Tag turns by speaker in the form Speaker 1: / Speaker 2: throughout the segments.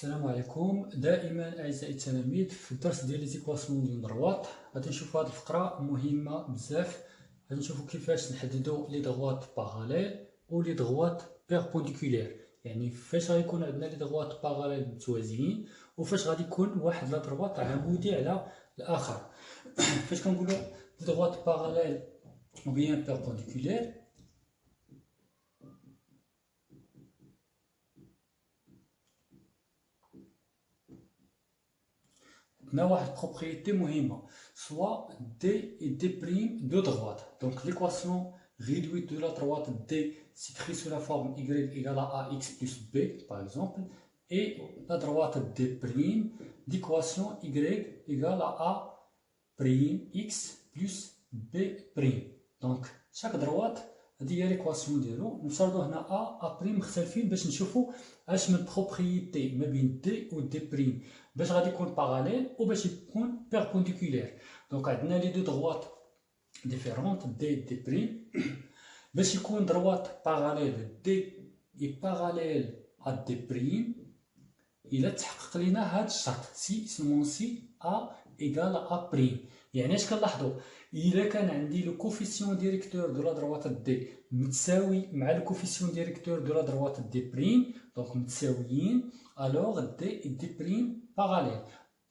Speaker 1: السلام عليكم. دائما اعزائي التلاميذ في الدرس ديال لي زيكواسيون ديال دروات غادي نشوفوا هذه الفقره مهمه بزاف. غادي نشوفوا كيفاش نحددوا لي دروات باراليل و لي دروات بيربونديكولير، يعني فاش غيكون عندنا لي دروات باراليل متوازيين وفاش غادي يكون واحد لا دروات عمودي على الاخر. فاش كنقولوا لي دروات باراليل ou bien perpendiculaire، عندنا واحد propriété مهمة، soit D et D' de droite. Donc l'équation réduite de la droite D s'écrit sous la forme y égale à ax plus b par exemple, et la droite D' l'équation y égale à a prime x plus b prime. Donc chaque droite هذه هي ليكواسيون ديالو. نفترضوا هنا ا بريم مختلفين باش نشوفوا اش من بروبريتي ما بين دي و دي بريم باش غادي يكون باراليل وباش يكون بيربونديكولير. دونك عندنا لي دو دروات ديفيرونت دي دي بريم. باش يكون دروات باراليل دي اي باراليل ا دي بريم الا تحقق لينا هاد الشرط سي سمون سي ا ايغال ا بريم. يعني اش كنلاحظوا؟ الا كان عندي لو كوفيسيون ديريكتور دو لا دروات دي متساوي مع لو كوفيسيون ديريكتور دو لا دروات دي بريم، دونك متساويين، الوغ دي دي بريم باراليل.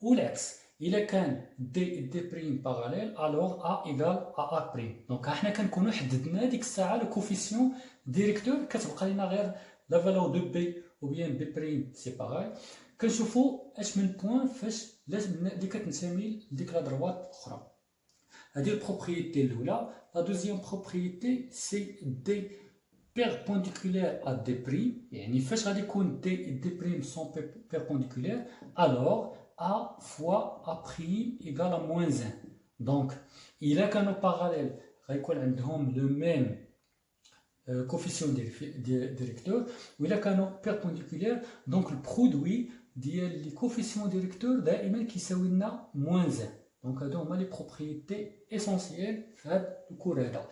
Speaker 1: والعكس الا كان دي دي بريم باراليل الوغ ا ايغال ا بريم. دونك حنا كنكونوا حددنا ديك الساعه لو كوفيسيون ديريكتور، كتبقى لنا غير لا فالور دو بي او بيان بي بريم سي باغاي. كنشوفوا اش من بوين فاش لازم اللي كتنتمي لديك لا دروات اخرى. هذه البروبريتي الاولى. لا دوزيام بروبريتي سي دي بيربونديكولير ا دي بريم، يعني فاش غادي يكون دي دي بريم سون بيربونديكولير الوغ ا فوا ا بريم ايغال ا موان 1. دونك الا كانوا باراليل غيكون عندهم لو ميم كوفيسيون ديريكتور، وإلا كانوا بيربونديكولير دونك البرودوي ديال لي كوفيسيون ديريكتور دائما كيساوي لنا موان 1. دونك هادو هما لي بروبريتي اسونسييل في هاد الكور هذا.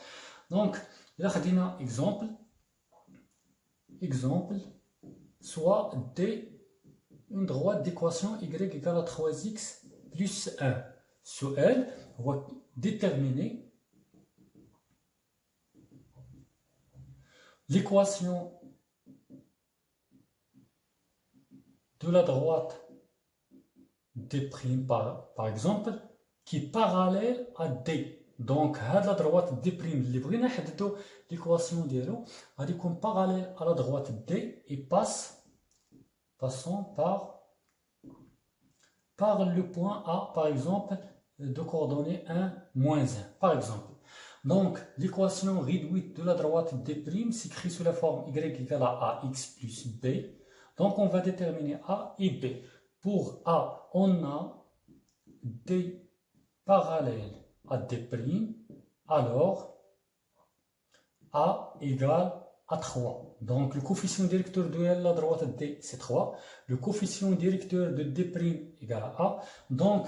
Speaker 1: دونك الا خدينا اكزومبل soit D une droite d'équation y égale à 3x plus 1. السؤال هو déterminer l'équation de la droite D' par exemple qui est parallèle à D. Donc la droite D' اللي بغينا نحددو l'équation ديالو غادي يكون parallèle à la droite D et passons par le point A par exemple de coordonnées 1, moins 1 par exemple. Donc l'équation réduite de la droite D' s'écrit sous la forme y égale à ax plus b. Donc on va déterminer A et B. Pour A, on a D parallèle à D', alors A égale à 3. Donc le coefficient directeur de la droite D c'est 3. Le coefficient directeur de D' égale à A. Donc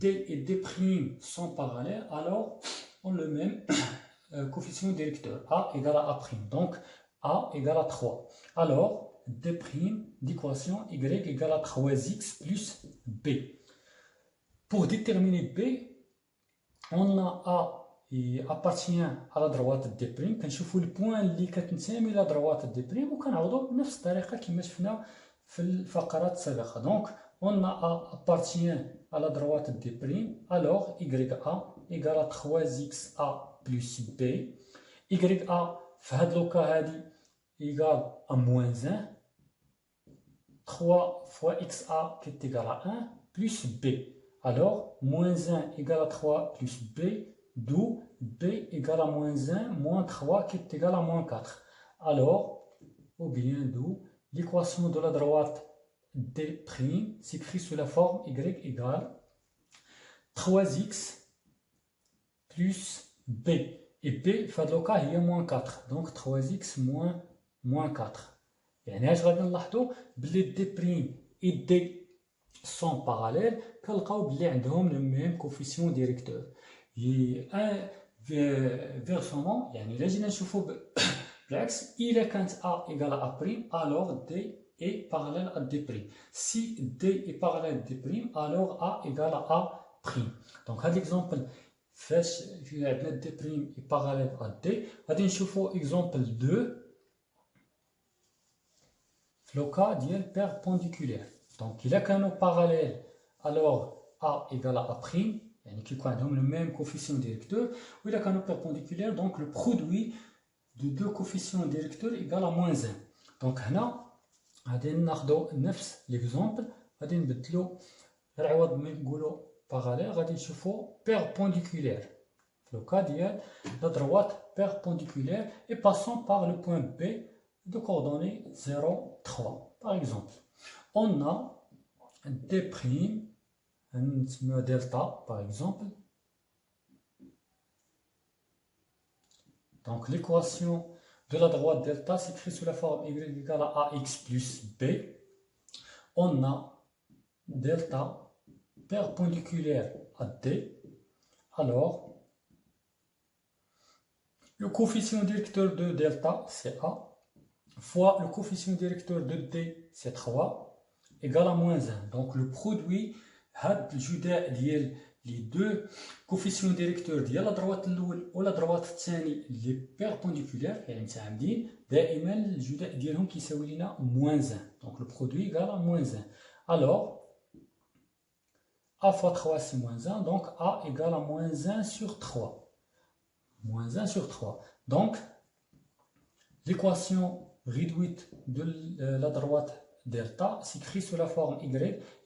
Speaker 1: D et D' sont parallèles, alors on le même coefficient directeur A égale à A'. Donc A égale à 3. Alors D' d'équation y égale à 3x plus b. Pour déterminer b, on a A qui appartient à la droite D'. كنشوفوا البوان اللي كتنتمي لا droite D' وكنعوضوا بنفس الطريقه كما شفنا في الفقرات السابقه. Donc on a A appartient à la droite D', alors YA égale à 3xa plus b. YA في هاد لوكا هادي égale à moins 1. 3 fois xa qui est égal à 1 plus b. Alors moins 1 égale à 3 plus b, d'où b égale à moins 1 moins 3 qui est égal à moins 4. Alors, ou bien d'où l'équation de la droite D' s'écrit sous la forme y égale 3x plus b. Et b, في le cas, il y a moins 4. Donc 3x moins 4. يعني اش غادي نلاحظوا بلي دي et D sont parallèles كنلقاو بلي عندهم لو ميم كوفيسيون ديريكتور. فيرسومون يعني الا جينا نشوفوا بالعكس الا كانت A égale à A', alors D est parallèle à D'. Si D est parallèle à D', alors A égale à A'. Donc, à l'exemple, فاش عندنا D' est parallèle à D, غادي نشوفوا exemple 2 في le cas ديال perpendiculaire. Donc, il a كانوا parallèles, alors A égale à A', يعني كيكون عندهم le même coefficient directeur, ou il a كانوا perpendiculaires, donc le produit de deux coefficients directeurs égale à moins 1. Donc, هنا غادي ناخذوا نفس l'exemple, غادي نبدلوا العوض ما نقولوا parallèle, غادي نشوفوا perpendiculaire. Le cas ديال la droite perpendiculaire et passons par le point B de coordonnées 0, 3. Par exemple, on a D', un delta par exemple. Donc l'équation de la droite delta s'écrit sous la forme y égale à ax plus b. On a delta perpendiculaire à D. Alors, le coefficient directeur de delta, c'est A, fois le coefficient directeur de D, c'est 3, égale à moins 1. Donc, le produit, les deux coefficients directeurs ديال la droite الأول و la droite الثاني اللي perpendiculaire يعني متعامدين دائما الجداء ديالهم كيساوي لنا moins 1. Donc, le produit égale à moins 1. Alors, A fois 3, c'est moins 1. Donc, A égale à moins 1 sur 3. Moins 1 sur 3. Donc, l'équation réduite de la droite delta s'écrit sous la forme y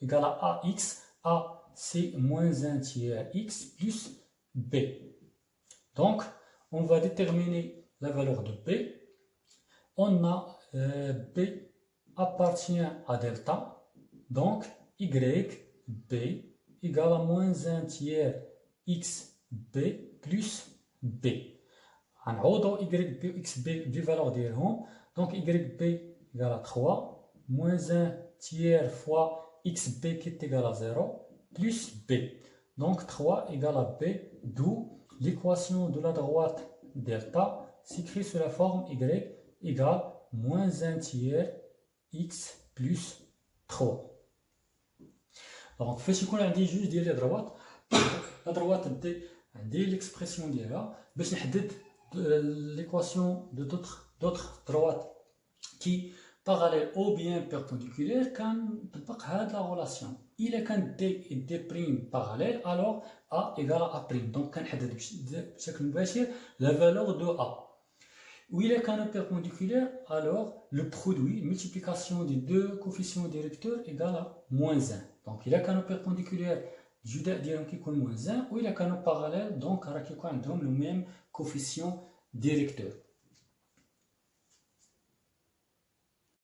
Speaker 1: égale à ax. A, c'est moins 1 tiers x plus b. Donc, on va déterminer la valeur de b. On a b appartient à delta. Donc, y b égale à moins 1 tiers x b plus b. غنعوضوا y b و x b des valeurs ديالهم. Donc y b égale à 3 moins 1 tiers fois x b qui est égal à 0 plus b. Donc 3 égale à b, d'où l'équation de la droite delta s'écrit sous la forme y égale moins 1 tiers x plus 3. Donc فاش يكون عندي جوج ديال لي دروات لا دروات دي عندي l'expression ديالها باش نحدد l'équation de d'autres droites qui parallèles ou bien perpendiculaires كنطبق هاد la relation. إلا كان D et D' parallèles, alors A égale à A'. Donc كنحدد بشكل مباشر la valeur de A. Ou il est qu'un perpendiculaire, alors le produit, multiplication des deux coefficients directeurs égale à moins 1. Donc il est qu'un perpendiculaire, juda diront qui compte moins 1, ou il est qu'un parallèle, donc qui compte le même coefficient directeur.